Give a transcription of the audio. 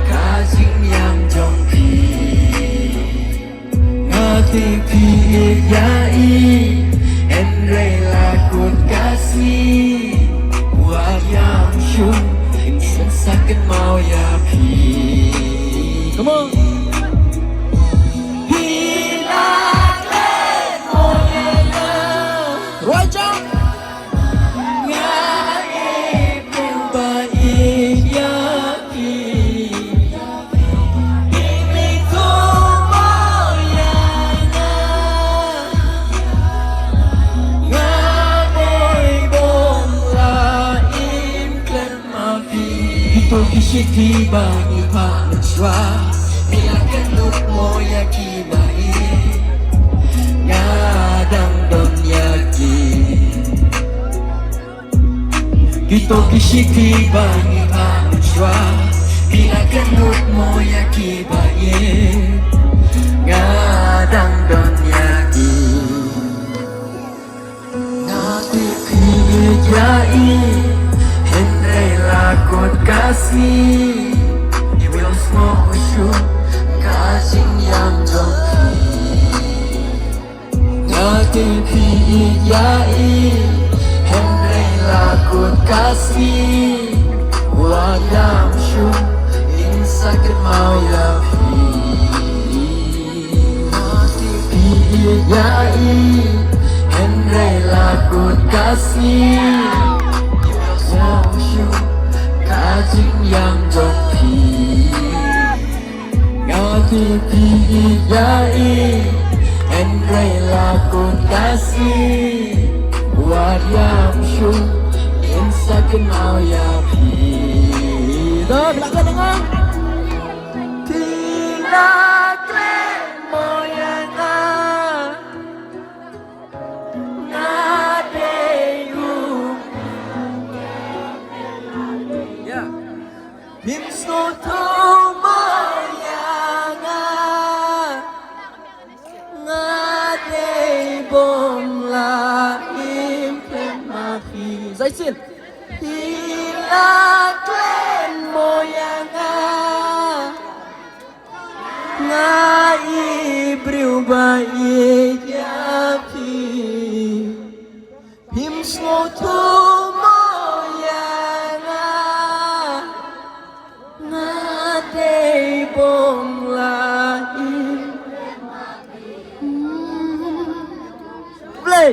kajing yang jongki ngati piyai enre lakut kasih buat yang syum insan sakit mau ya pi. Come on. Kishiti bani panachwa Nilakanuk mo yakibai Ngadang don yaki Kito kishiti bani panachwa Nilakanuk mo yakibai Ngadang don yaki Ngati piyai lakot kasih Iwils mo usyuk kajing yang jongki ngati piyai Henry lakot kasih buat yang syuk ing sakit mau ya pi ngati piyai Henry lakot kasih kajing yang jongki ngati piyai Andre lakut kasih buat yang syuk yang sakit mau ya pi. Tuh belakang dengar tidak mau ya Bimso tumayanga Ngade bom laim pemafi Zaisin Hilaklen moyanga Ngai briubai yapi Bimso tumayanga bom lain play